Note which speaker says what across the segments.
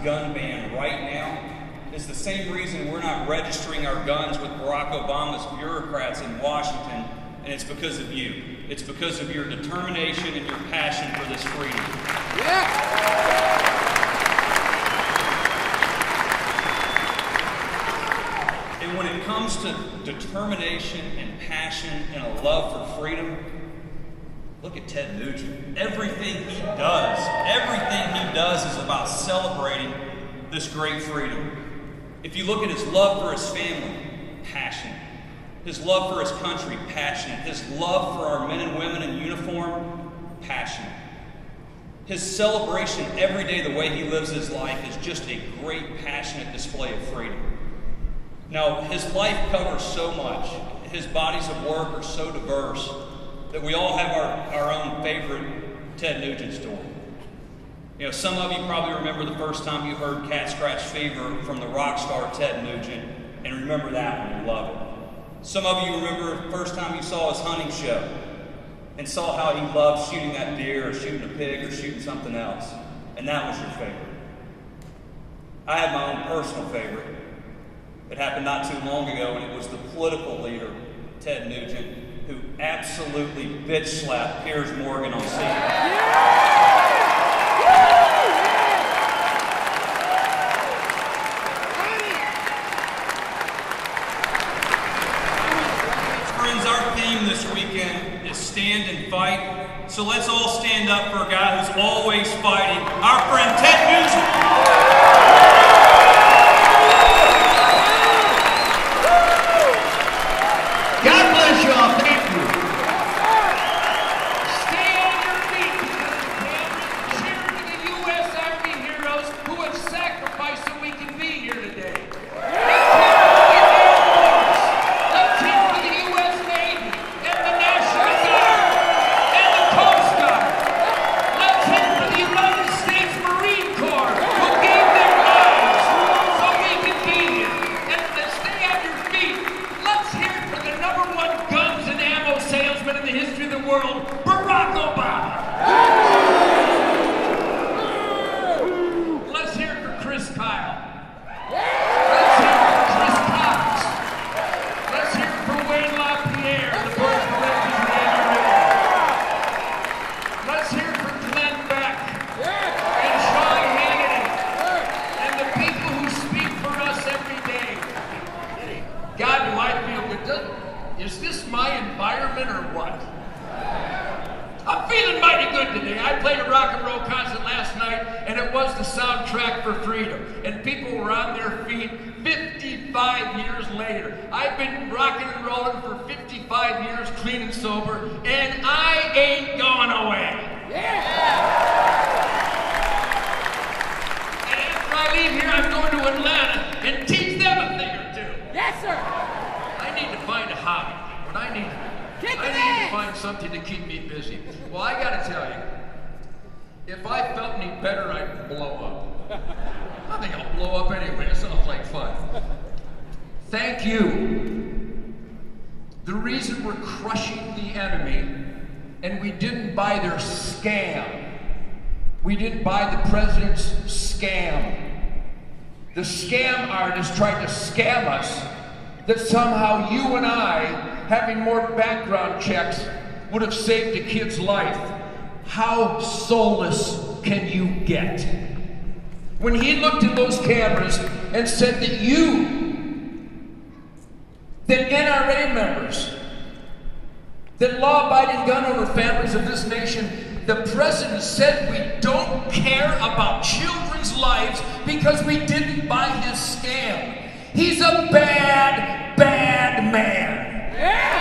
Speaker 1: gun ban right now is the same reason we're not registering our guns with Barack Obama's bureaucrats in Washington, and it's because of you. It's because of your determination and your passion for this freedom.
Speaker 2: Yeah.
Speaker 1: And when it comes to determination and passion and a love for freedom, look at Ted Nugent. Everything he does is about celebrating this great freedom. If you look at his love for his family, passionate. His love for his country, passionate. His love for our men and women in uniform, passionate. His celebration every day, the way he lives his life, is just a great, passionate display of freedom. Now, his life covers so much. His bodies of work are so diverse that we all have our own favorite Ted Nugent story. You know, some of you probably remember the first time you heard Cat Scratch Fever from the rock star Ted Nugent, and remember that one, you love it. Some of you remember the first time you saw his hunting show and saw how he loved shooting that deer or shooting a pig or shooting something else, and that was your favorite. I have my own personal favorite. It happened not too long ago, and it was the political leader, Ted Nugent, who absolutely bitch slapped Piers Morgan on CNN. Friends, our theme this weekend is stand and fight. So let's all stand up for a guy who's always fighting, our friend Ted Nugent.
Speaker 2: Is this my environment or what? I'm feeling mighty good today. I played a rock and roll concert last night, and it was the soundtrack for freedom. And people were on their feet 55 years later. I've been rocking and rolling for 55 years, clean and sober, and I ain't going away. Yeah! And after I leave here, I'm going to Atlanta and teach them a thing or two.
Speaker 3: Yes, sir!
Speaker 2: I need to find a hobby. But I need to find something to keep me busy. Well, I gotta tell you, if I felt any better, I'd blow up. I think I'll blow up anyway. It sounds like fun. Thank you. The reason we're crushing the enemy, and we didn't buy their scam. We didn't buy the president's scam. The scam artist tried to scam us that somehow you and I, having more background checks, would have saved a kid's life. How soulless can you get? When he looked at those cameras and said that NRA members, that law-abiding gun owner families of this nation, the president said we don't care about children's lives because we didn't buy his scam. He's a bad, bad man.
Speaker 3: Yeah!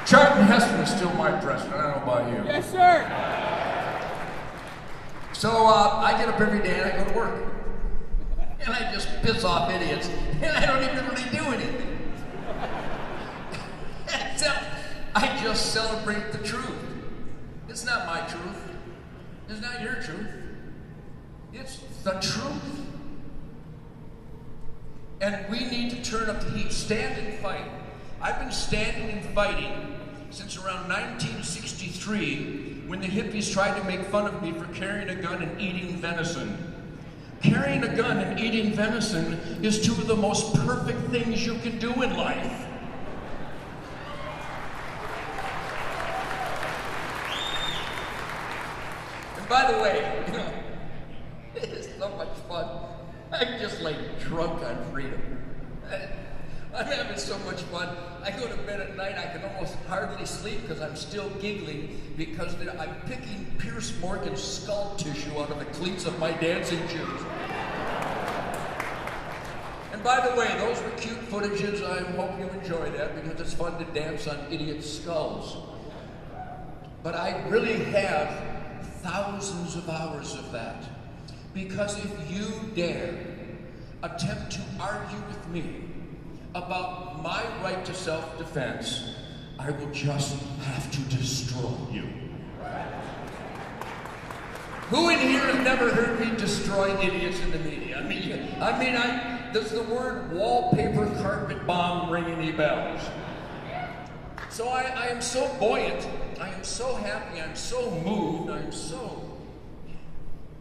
Speaker 2: Charlton Heston is still my president. I don't know about you.
Speaker 3: Yes, sir.
Speaker 2: So I get up every day and I go to work. And I just piss off idiots. And I don't even really do anything. Except I just celebrate the truth. It's not my truth. It's not your truth. It's the truth. And we need to turn up the heat. Stand and fight. I've been standing and fighting since around 1963, when the hippies tried to make fun of me for carrying a gun and eating venison. Carrying a gun and eating venison is two of the most perfect things you can do in life. And by the way, you know, it's so much fun. I'm just like drunk on freedom. I'm having so much fun. I go to bed at night, I can almost hardly sleep because I'm still giggling because I'm picking Pierce Morgan's skull tissue out of the cleats of my dancing shoes. And by the way, those were cute footages. I hope you enjoy that because it's fun to dance on idiot skulls. But I really have thousands of hours of that. Because if you dare attempt to argue with me about my right to self-defense, I will just have to destroy you. Who in here has never heard me destroy idiots in the media? Does the word wallpaper carpet bomb ring any bells? So I am so buoyant, I am so happy, I'm so moved, I am so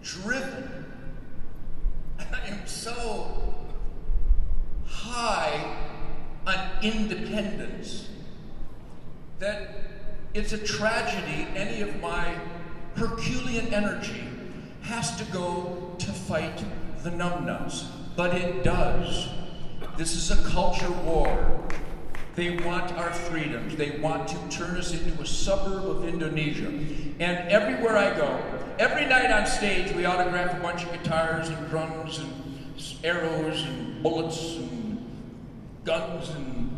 Speaker 2: driven, I am so high on independence that it's a tragedy any of my Herculean energy has to go to fight the numbnuts. But it does. This is a culture war. They want our freedoms. They want to turn us into a suburb of Indonesia. And everywhere I go, every night on stage, we autograph a bunch of guitars and drums and arrows and bullets and guns and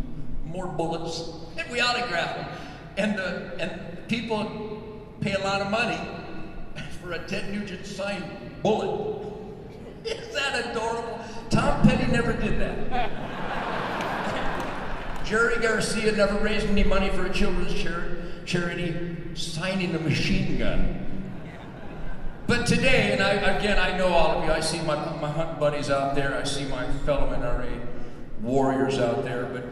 Speaker 2: more bullets. And we autograph them. And people pay a lot of money for a Ted Nugent signed bullet. Is that adorable? Tom Petty never did that. Jerry Garcia never raised any money for a children's charity, signing a machine gun. But today, and I know all of you, I see my hunt buddies out there, I see my fellow NRA warriors out there,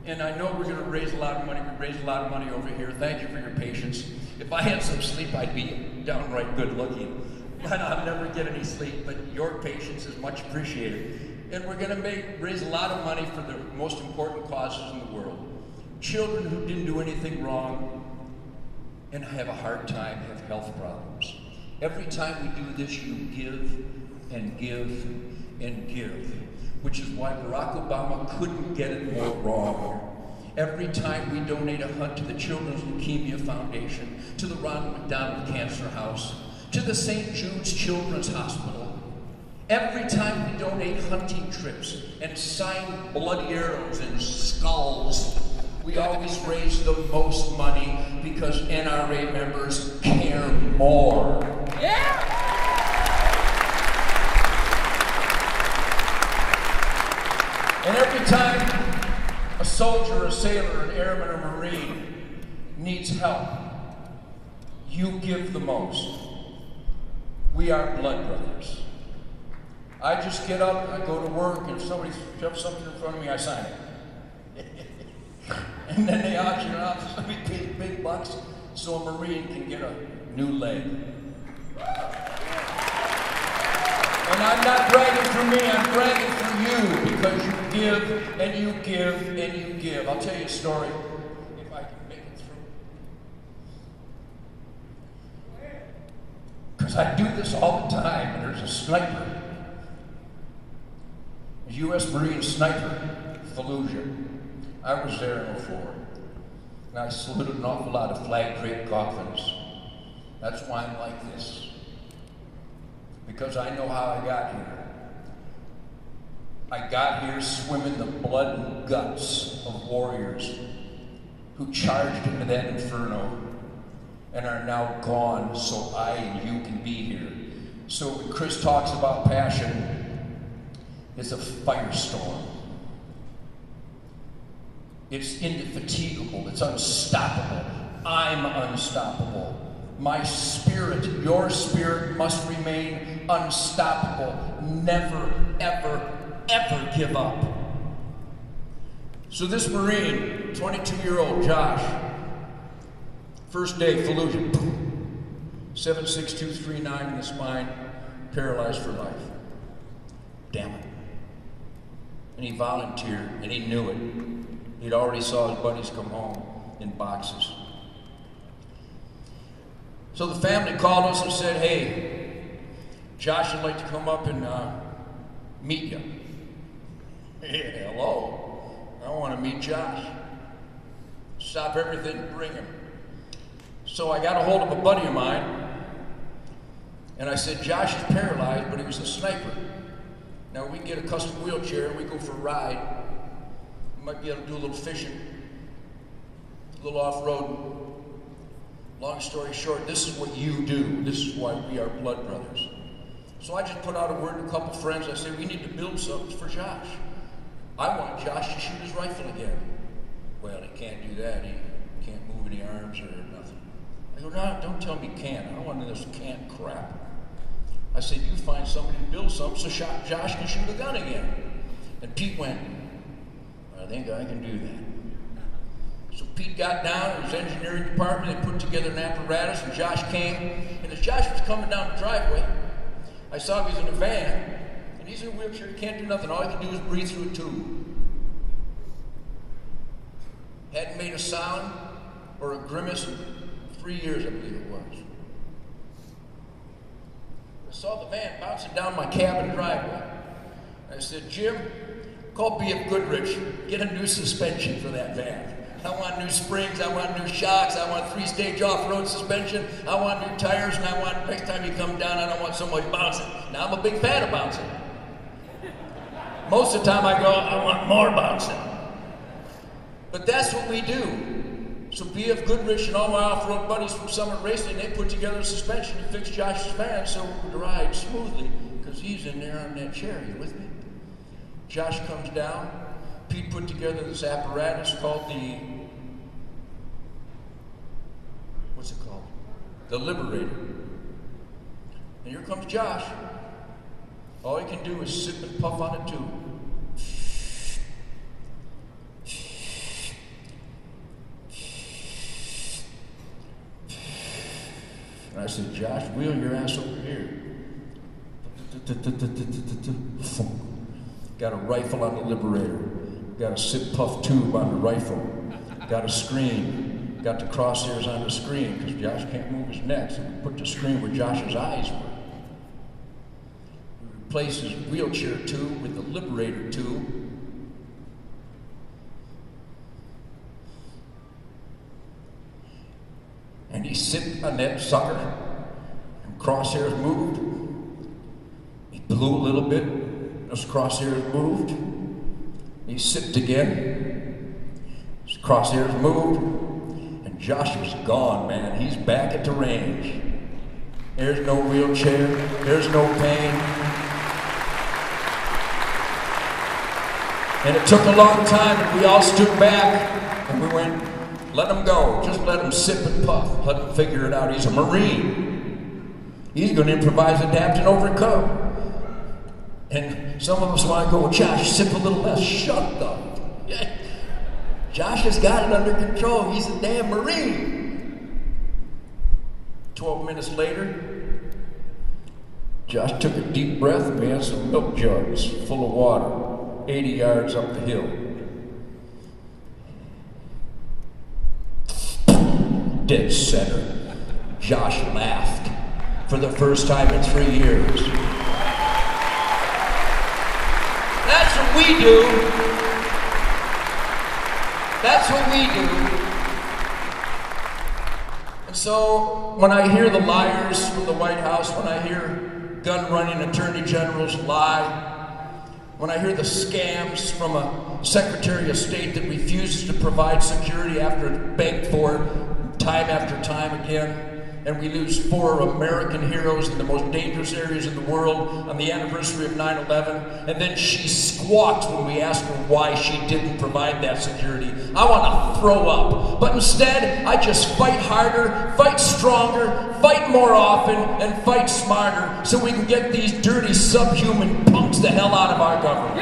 Speaker 2: and I know we're going to raise a lot of money. We raised a lot of money over here. Thank you for your patience. If I had some sleep, I'd be downright good looking. But I'll never get any sleep, but your patience is much appreciated. And we're going to raise a lot of money for the most important causes in the world. Children who didn't do anything wrong and have a hard time, have health problems. Every time we do this, you give and give and give, which is why Barack Obama couldn't get it more wrong. Every time we donate a hunt to the Children's Leukemia Foundation, to the Ronald McDonald Cancer House, to the St. Jude's Children's Hospital. Every time we donate hunting trips and sign bloody arrows and skulls, we always raise the most money because NRA members care more. Yeah! And every time a soldier, a sailor, an airman, or Marine needs help, you give the most. We are blood brothers. I just get up, I go to work, and if somebody shoves something in front of me, I sign it. And then they auction it off, so somebody pays big bucks so a Marine can get a new leg. And I'm not bragging for me, I'm bragging for you, because you give, and you give, and you give. I'll tell you a story, if I can make it through. Because I do this all the time, and there's a sniper. A U.S. Marine sniper, Fallujah. I was there in 04. And I saluted an awful lot of flag draped coffins. That's why I'm like this. Because I know how I got here. I got here swimming the blood and guts of warriors who charged into that inferno and are now gone so I and you can be here. So when Chris talks about passion, it's a firestorm. It's indefatigable, it's unstoppable. I'm unstoppable. My spirit, your spirit must remain unstoppable. Never, ever, ever give up. So this Marine, 22-year-old Josh, First day, Fallujah. 76239 in the spine, paralyzed for life. Damn it. And he volunteered, and he knew it. He'd already saw his buddies come home in boxes. So the family called us and said, hey, Josh would like to come up and meet you. Hey, hello. I want to meet Josh. Stop everything and bring him. So I got a hold of a buddy of mine, and I said, Josh is paralyzed, but he was a sniper. Now we get a custom wheelchair and we go for a ride. We might be able to do a little fishing, a little off-road. Long story short, this is what you do. This is why we are blood brothers. So I just put out a word to a couple friends. I said, we need to build something for Josh. I want Josh to shoot his rifle again. Well, he can't do that. He can't move any arms or nothing. I go, no, don't tell me he can't. I don't want to do this can't crap. I said, you find somebody to build something so Josh can shoot a gun again. And Pete went, I think I can do that. So Pete got down in his engineering department, they put together an apparatus, and Josh came. And as Josh was coming down the driveway, I saw he was in a van, and he's in a wheelchair, he can't do nothing. All he can do is breathe through a tube. Hadn't made a sound or a grimace in 3 years, I believe it was. I saw the van bouncing down my cabin driveway. I said, Jim, call B.F. Goodrich, get a new suspension for that van. I want new springs, I want new shocks, I want 3-stage off-road suspension, I want new tires, and I want, next time you come down, I don't want so much bouncing. Now, I'm a big fan of bouncing. Most of the time I go, I want more bouncing. But that's what we do. So B.F. Goodrich and all my off-road buddies from Summit Racing, they put together a suspension to fix Josh's van so it would ride smoothly, because he's in there on that chair. You with me? Josh comes down. Pete put together this apparatus called the, what's it called? The Liberator. And here comes Josh. All he can do is sip and puff on it too. And I said, Josh, wheel your ass over here. Got a rifle on the Liberator. Got a sip puff tube on the rifle. Got a screen. Got the crosshairs on the screen because Josh can't move his neck. So we put the screen where Josh's eyes were. We replaced his wheelchair tube with the Liberator tube. And he sipped on that sucker, and crosshairs moved. He blew a little bit, those crosshairs moved. He sipped again, his crosshairs moved, and Josh was gone, man. He's back at the range. There's no wheelchair, there's no pain. And it took a long time, and we all stood back, and we went, let him go. Just let him sip and puff. Let him figure it out. He's a Marine. He's going to improvise, adapt, and overcome. And some of us want to go, Josh, sip a little less. Shut up. Josh has got it under control. He's a damn Marine. 12 minutes later, Josh took a deep breath and we had some milk jugs full of water, 80 yards up the hill. Dead center. Josh laughed for the first time in 3 years. That's what we do. That's what we do. And so when I hear the liars from the White House, when I hear gun-running attorney generals lie, when I hear the scams from a Secretary of State that refuses to provide security after it's begged for time after time again, and we lose 4 American heroes in the most dangerous areas in the world on the anniversary of 9/11, and then she squawks when we ask her why she didn't provide that security. I want to throw up. But instead, I just fight harder, fight stronger, fight more often, and fight smarter so we can get these dirty subhuman punks the hell out of our government.